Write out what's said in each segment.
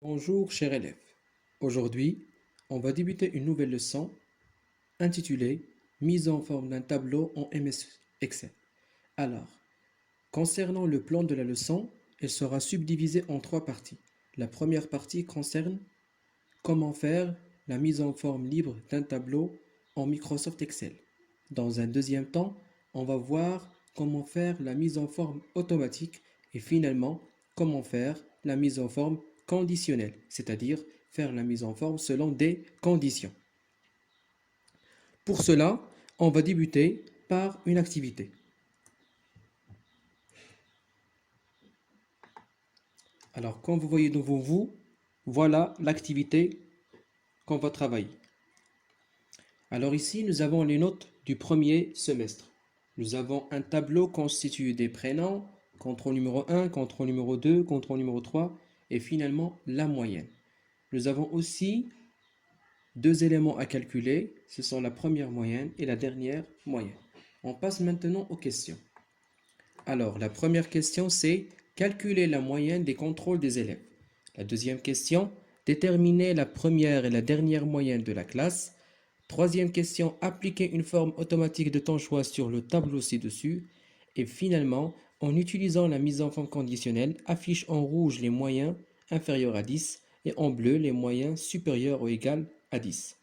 Bonjour chers élèves. Aujourd'hui, on va débuter une nouvelle leçon intitulée Mise en forme d'un tableau en MS Excel. Alors, concernant le plan de la leçon, elle sera subdivisée en trois parties. La première partie concerne comment faire la mise en forme libre d'un tableau en Microsoft Excel. Dans un deuxième temps, on va voir comment faire la mise en forme automatique et finalement comment faire la mise en forme conditionnelle, c'est-à-dire faire la mise en forme selon des conditions. Pour cela, on va débuter par une activité. Alors, comme vous voyez devant vous, voilà l'activité qu'on va travailler. Alors ici, nous avons les notes du premier semestre. Nous avons un tableau constitué des prénoms, contrôle numéro 1, contrôle numéro 2, contrôle numéro 3 et finalement la moyenne. Nous avons aussi deux éléments à calculer, ce sont la première moyenne et la dernière moyenne. On passe maintenant aux questions. Alors, la première question, c'est calculer la moyenne des contrôles des élèves. La deuxième question, déterminer la première et la dernière moyenne de la classe. Troisième question, appliquer une forme automatique de ton choix sur le tableau ci-dessus. Et finalement, en utilisant la mise en forme conditionnelle, affiche en rouge les moyens inférieurs à 10 et en bleu les moyens supérieurs ou égaux à 10.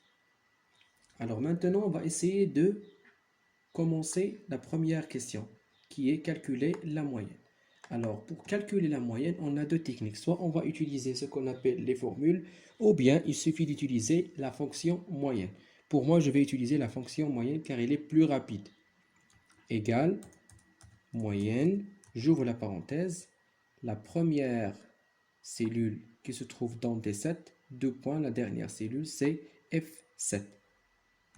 Alors maintenant, on va essayer de commencer la première question, qui est calculer la moyenne. Alors, pour calculer la moyenne, on a deux techniques. Soit on va utiliser ce qu'on appelle les formules, ou bien il suffit d'utiliser la fonction moyenne. Pour moi, je vais utiliser la fonction moyenne car elle est plus rapide. Égale moyenne, j'ouvre la parenthèse, la première cellule qui se trouve dans D7, deux points, la dernière cellule c'est F7.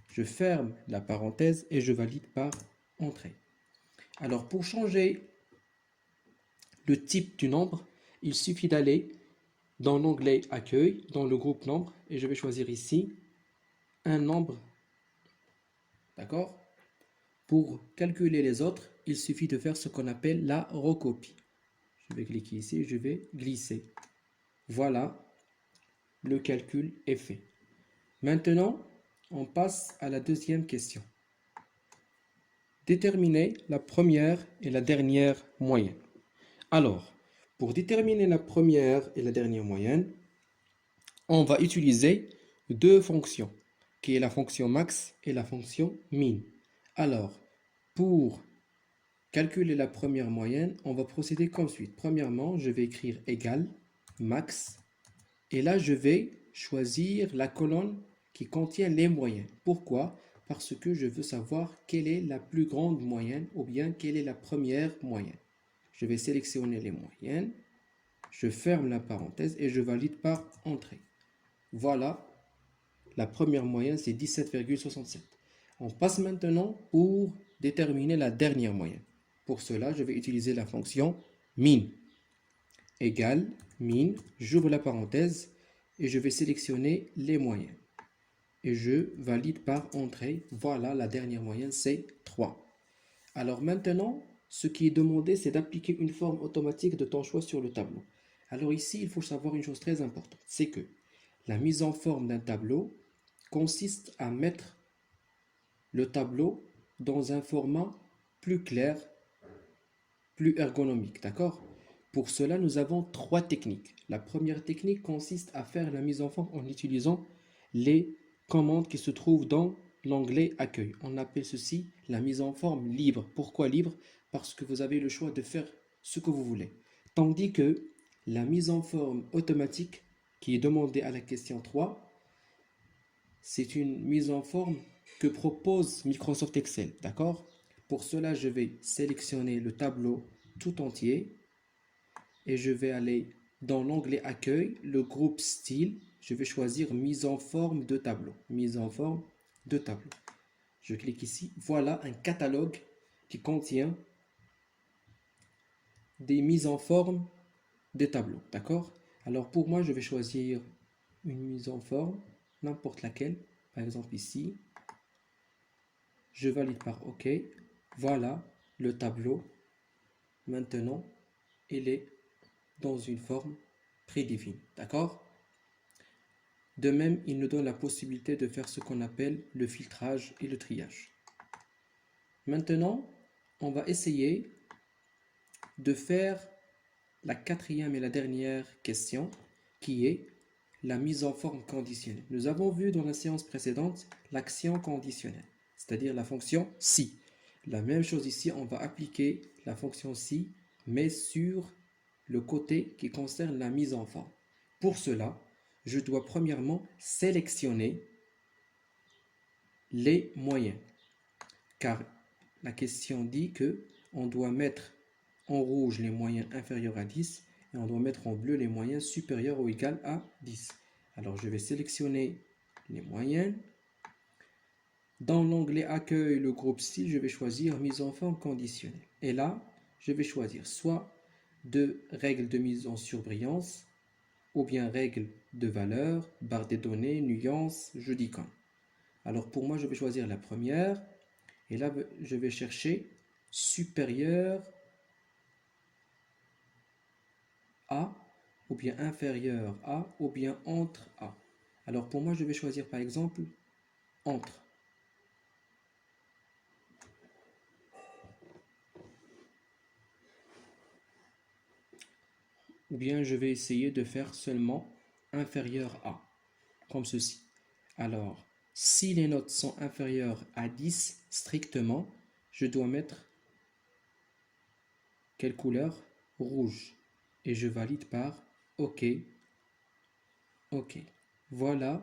Je ferme la parenthèse et je valide par entrée. Alors pour changer le type du nombre, il suffit d'aller dans l'onglet accueil, dans le groupe nombre, et je vais choisir ici un nombre. D'accord? Pour calculer les autres, il suffit de faire ce qu'on appelle la recopie. Je vais cliquer ici, je vais glisser. Voilà, le calcul est fait. Maintenant, on passe à la deuxième question. Déterminer la première et la dernière moyenne. Alors, pour déterminer la première et la dernière moyenne, on va utiliser deux fonctions, qui est la fonction max et la fonction min. Alors, pour calculer la première moyenne, on va procéder comme suit. Premièrement, je vais écrire égal max, et là, je vais choisir la colonne qui contient les moyennes. Pourquoi? Parce que je veux savoir quelle est la plus grande moyenne ou bien quelle est la première moyenne. Je vais sélectionner les moyennes, je ferme la parenthèse et je valide par entrée. Voilà, la première moyenne c'est 17,67. On passe maintenant pour déterminer la dernière moyenne. Pour cela, je vais utiliser la fonction min. Égale min, j'ouvre la parenthèse et je vais sélectionner les moyennes. Et je valide par entrée. Voilà, la dernière moyenne c'est 3. Alors maintenant, ce qui est demandé, c'est d'appliquer une forme automatique de ton choix sur le tableau. Alors ici, il faut savoir une chose très importante, c'est que la mise en forme d'un tableau consiste à mettre le tableau dans un format plus clair, plus ergonomique, d'accord? Pour cela, nous avons trois techniques. La première technique consiste à faire la mise en forme en utilisant les commandes qui se trouvent dans l'onglet accueil. On appelle ceci la mise en forme libre. Pourquoi libre? Parce que vous avez le choix de faire ce que vous voulez. Tandis que la mise en forme automatique qui est demandée à la question 3, c'est une mise en forme que propose Microsoft Excel. D'accord? Pour cela, je vais sélectionner le tableau tout entier et je vais aller dans l'onglet accueil, le groupe style, je vais choisir mise en forme de tableau. Mise en forme de tableau. Je clique ici. Voilà un catalogue qui contient des mises en forme de tableaux. D'accord? Alors pour moi, je vais choisir une mise en forme, n'importe laquelle. Par exemple ici. Je valide par OK. Voilà le tableau. Maintenant, il est dans une forme prédéfinie. D'accord? De même, il nous donne la possibilité de faire ce qu'on appelle le filtrage et le triage. Maintenant, on va essayer de faire la quatrième et la dernière question, qui est la mise en forme conditionnelle. Nous avons vu dans la séance précédente l'action conditionnelle, c'est-à-dire la fonction si. La même chose ici, on va appliquer la fonction si, mais sur le côté qui concerne la mise en forme. Pour cela, je dois premièrement sélectionner les moyens, car la question dit que on doit mettre en rouge les moyens inférieurs à 10 et on doit mettre en bleu les moyens supérieurs ou égaux à 10. Alors je vais sélectionner les moyens. Dans l'onglet accueil, le groupe style, je vais choisir mise en forme conditionnelle. Et là, je vais choisir soit de règles de mise en surbrillance ou bien règles de valeur, barre des données, nuances, jeu d'icônes. Alors pour moi, je vais choisir la première. Et là, je vais chercher supérieur à, ou bien inférieur à, ou bien entre à. Alors pour moi, je vais choisir par exemple entre. Ou bien je vais essayer de faire seulement inférieur à, comme ceci. Alors, si les notes sont inférieures à 10 strictement, je dois mettre quelle couleur? Rouge. Et je valide par OK. OK. Voilà,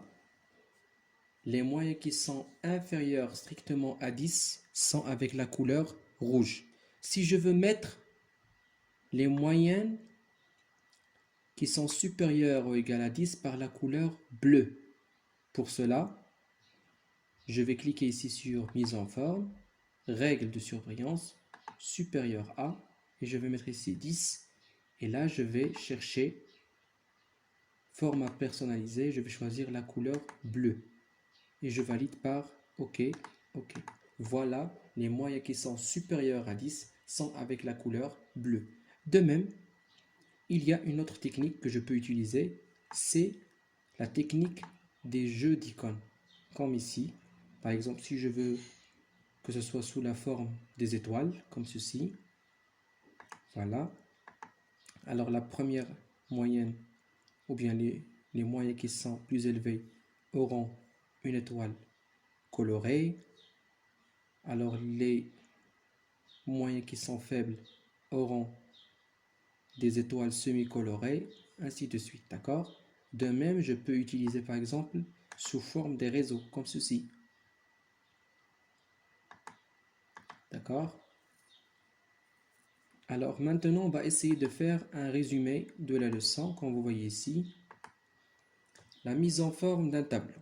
les moyens qui sont inférieurs strictement à 10 sont avec la couleur rouge. Si je veux mettre les moyennes qui sont supérieurs ou égales à 10 par la couleur bleue, pour cela, je vais cliquer ici sur mise en forme, règle de surbrillance, supérieur à, et je vais mettre ici 10. Et là, je vais chercher format personnalisé, je vais choisir la couleur bleue. Et je valide par OK, OK. Voilà, les moyens qui sont supérieurs à 10 sont avec la couleur bleue. De même, il y a une autre technique que je peux utiliser, c'est la technique des jeux d'icônes. Comme ici, par exemple, si je veux que ce soit sous la forme des étoiles, comme ceci, voilà. Alors la première moyenne, ou bien les moyens qui sont plus élevés, auront une étoile colorée. Alors les moyens qui sont faibles auront des étoiles semi-colorées, ainsi de suite, d'accord? De même, je peux utiliser par exemple sous forme des réseaux, comme ceci. D'accord? Alors maintenant, on va essayer de faire un résumé de la leçon, comme vous voyez ici. La mise en forme d'un tableau.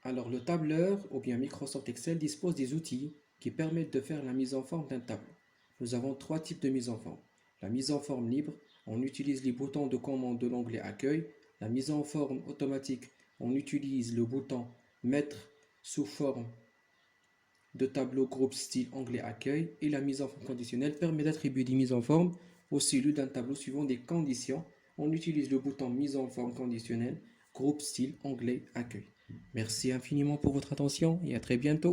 Alors le tableur, ou bien Microsoft Excel, dispose des outils qui permettent de faire la mise en forme d'un tableau. Nous avons trois types de mise en forme. La mise en forme libre, on utilise les boutons de commande de l'onglet Accueil. La mise en forme automatique, on utilise le bouton Mettre sous forme de tableau groupe style onglet Accueil. Et la mise en forme conditionnelle permet d'attribuer des mises en forme aux cellules d'un tableau suivant des conditions. On utilise le bouton Mise en forme conditionnelle groupe style onglet Accueil. Merci infiniment pour votre attention et à très bientôt.